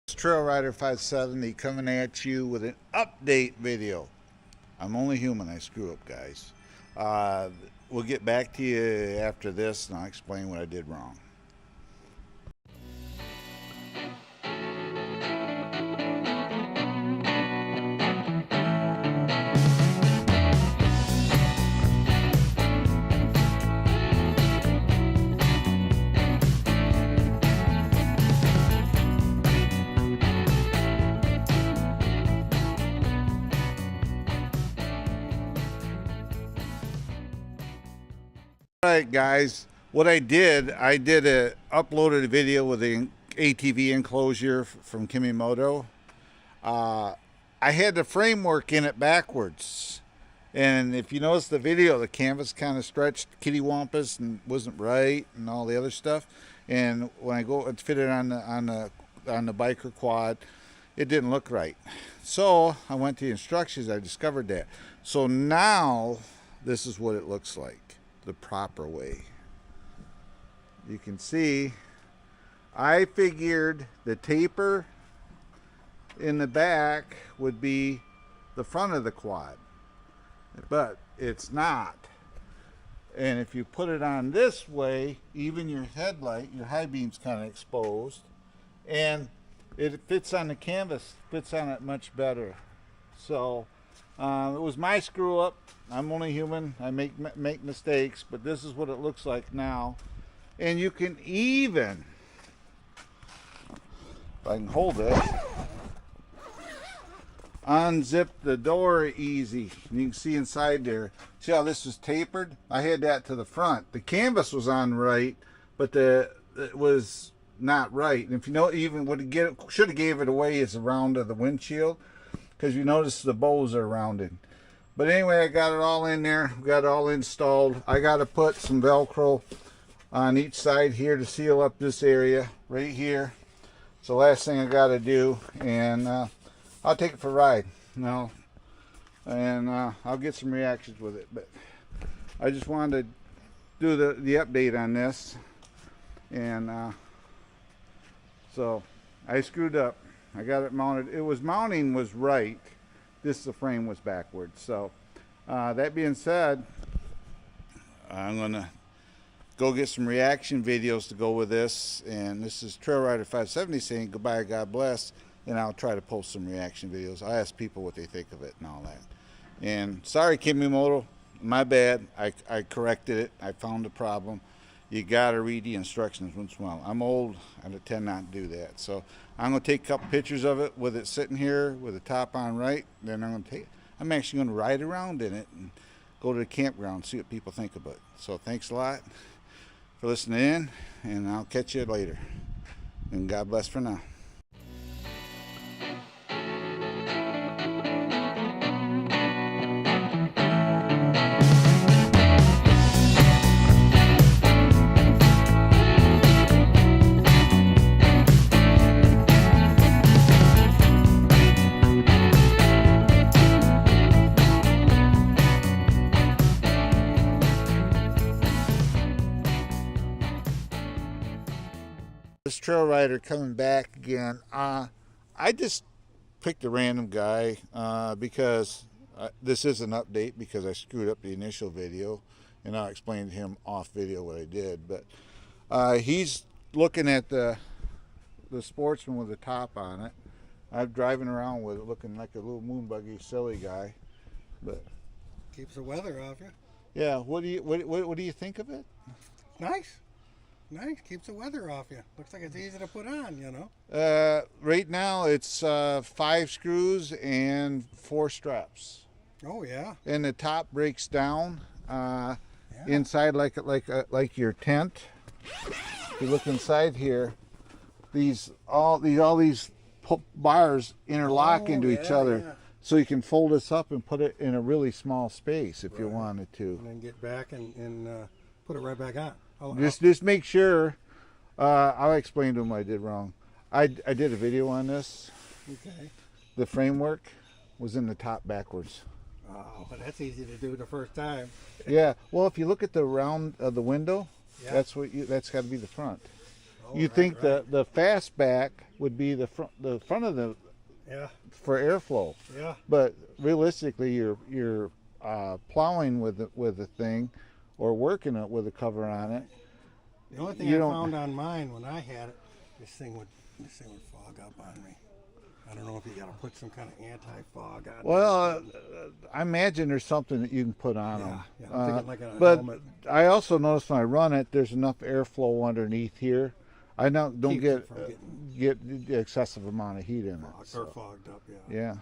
It's Trail Rider 570 coming at you with an update video. I'm only human, I screw up, guys. We'll get back to you after this and I'll explain what I did wrong. Alright guys, what I did uploaded a video with the ATV enclosure from Kemi Moto. I had the framework in it backwards, and if you notice the video, the canvas kind of stretched kitty wampus and wasn't right and all the other stuff. And when I go and fit it on the biker quad, it didn't look right. So I went to the instructions. I discovered that. So now this is what it looks like the proper way. You can see I figured the taper in the back would be the front of the quad, but it's not. And if you put it on this way, even your headlight, your high beam's kind of exposed, and it fits on the canvas, fits on it much better. So it was my screw up. I'm only human. I make mistakes, but this is what it looks like now. And you can even, if I can hold it, unzip the door easy. And you can see inside there. See how this is tapered? I had that to the front. The canvas was on right, but it was not right. And if you know, even what it should have gave it away is the round of the windshield, because you notice the bows are rounded. But anyway, I got it all in there, got it all installed. I got to put some Velcro on each side here to seal up this area right here. It's the last thing I got to do, and I'll take it for a ride now, and I'll get some reactions with it. But I just wanted to do the update on this, and so I screwed up. I got it mounted. Mounting was right. The frame was backwards. So that being said, I'm gonna go get some reaction videos to go with this. And this is Trail Rider 570 saying goodbye, God bless. And I'll try to post some reaction videos. I'll ask people what they think of it and all that. And sorry, Kemi Moto, my bad. I corrected it. I found the problem. You gotta read the instructions once in a while. I'm old, I tend not to do that. So I'm gonna take a couple pictures of it with it sitting here with the top on right. Then I'm actually gonna ride around in it and go to the campground, see what people think of it. So thanks a lot for listening in, and I'll catch you later. And God bless for now. This Trail Rider coming back again. I just picked a random guy because this is an update because I screwed up the initial video, and I'll explain to him off video what I did. But he's looking at the Sportsman with the top on it. I'm driving around with it looking like a little moon buggy silly guy, but keeps the weather off you. Yeah, what do you think of it? Nice. Nice, keeps the weather off you. Looks like it's easy to put on, you know. Right now it's 5 screws and 4 straps. Oh yeah. And the top breaks down inside like your tent. If you look inside here, all these bars interlock into each other. Yeah. So you can fold this up and put it in a really small space if you wanted to. And then get back and put it right back on. Just make sure. I'll explain to them what I did wrong. I did a video on this. Okay. The framework was in the top backwards. Oh, but that's easy to do the first time. Yeah. Well, if you look at the round of the window, yeah. that's got to be the front. Oh, You right, think right. the fastback would be the front of the Yeah, for airflow, yeah. but realistically, you're plowing with the thing, or working it with a cover on it. The only thing You I don't. found on mine when I had it, this thing would fog up on me. I don't know if you got to put some kind of anti-fog on. Well, I imagine there's something that you can put on Yeah, them. yeah. I'm thinking like a But helmet. I also notice when I run it, there's enough airflow underneath here. I don't Keeps get it from get the excessive amount of heat in it. or So, fogged up. Yeah. yeah,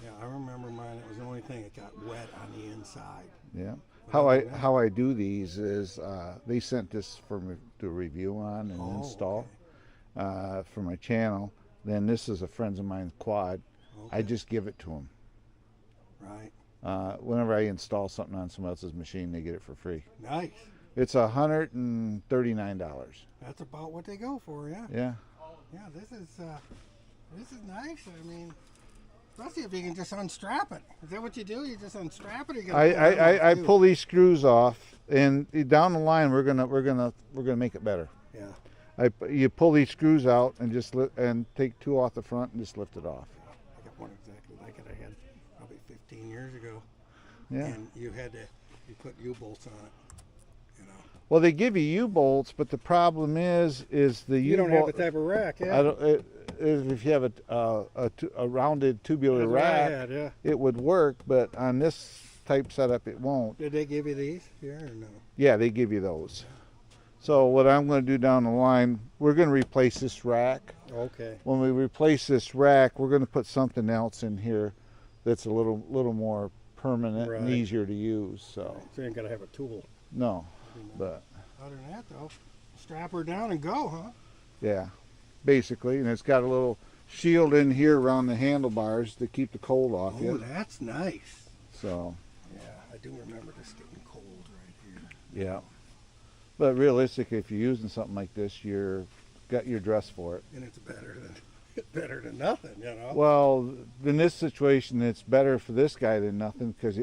Yeah, I remember mine. It was the only thing that got wet on the inside. yeah. But other than that- How I do these is they sent this for me to review on and Oh, install okay. for my channel. Then this is a friend of mine's quad. I Okay. just give it to them. Right. Whenever I install something on someone else's machine, they get it for free. Nice. It's $139. That's about what they go for. Yeah. Yeah. Yeah. This is nice. I mean, especially if you can just unstrap it. Is that what you do? You just unstrap it. Or you gotta pull it off, I too? pull these screws off, and down the line we're gonna make it better. Yeah. You pull these screws out and just and take two off the front and just lift it off. I got one exactly like it. I had probably 15 years ago. Yeah. And you put U-bolts on it. You know. Well, they give you U-bolts, but the problem is the You U-bolt. don't have the type of rack, yeah. I don't. If you have a rounded tubular That's what I rack, had, yeah. it would work, but on this type setup, it won't. Did they give you these here or no? Yeah, they give you those. So what I'm going to do down the line, we're going to replace this rack. Okay. When we replace this rack, we're going to put something else in here that's a little more permanent and Right. easier to use. So So you ain't got to have a tool. no, but Other than that, though, strap her down and go, huh? yeah, basically, and it's got a little shield in here around the handlebars to keep the cold off Oh, you. that's nice. So Yeah, I do remember this getting cold right here. yeah, but realistically, if you're using something like this, you're dressed for it. And it's better than nothing, you know? Well, in this situation, it's better for this guy than nothing because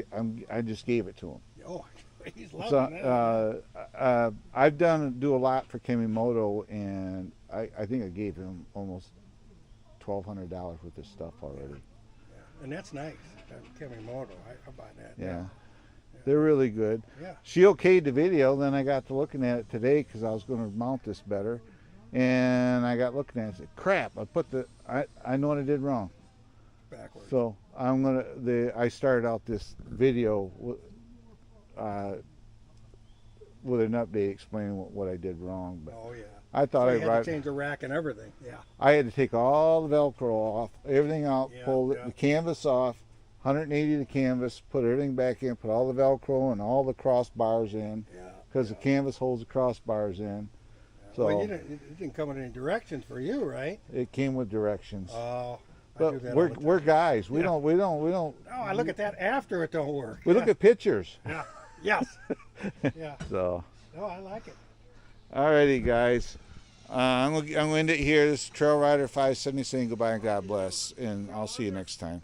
I just gave it to him. Oh, he's loving So that. I've do a lot for Kemi Moto, and I think I gave him almost $1,200 worth of stuff already. Yeah. And that's nice. That Kemi Moto, I buy that. Yeah. They're really good. Yeah. She okayed the video. Then I got to looking at it today because I was going to mount this better, and I got looking at it and said, "Crap! I know what I did wrong." Backwards. So I started out this video with an update explaining what I did wrong. But Oh, yeah. I thought So you had to change the rack and everything. Yeah. I had to take all the Velcro off, everything out, Yeah, pull yeah. the canvas off, 180 the canvas, put everything back in, put all the Velcro and all the crossbars in, Yeah. because the canvas holds the crossbars in. So Well, it didn't come in any directions for you, right? it came with directions. Oh, I do But that all the time. we're guys. We Yeah. don't. No, I look at that after it don't work. We look at pictures. Yeah. Yes. Yeah. So, No, I like it. alrighty, guys. I'm going to end it here. This is Trail Rider 570 saying goodbye and God bless, and I'll see you next time.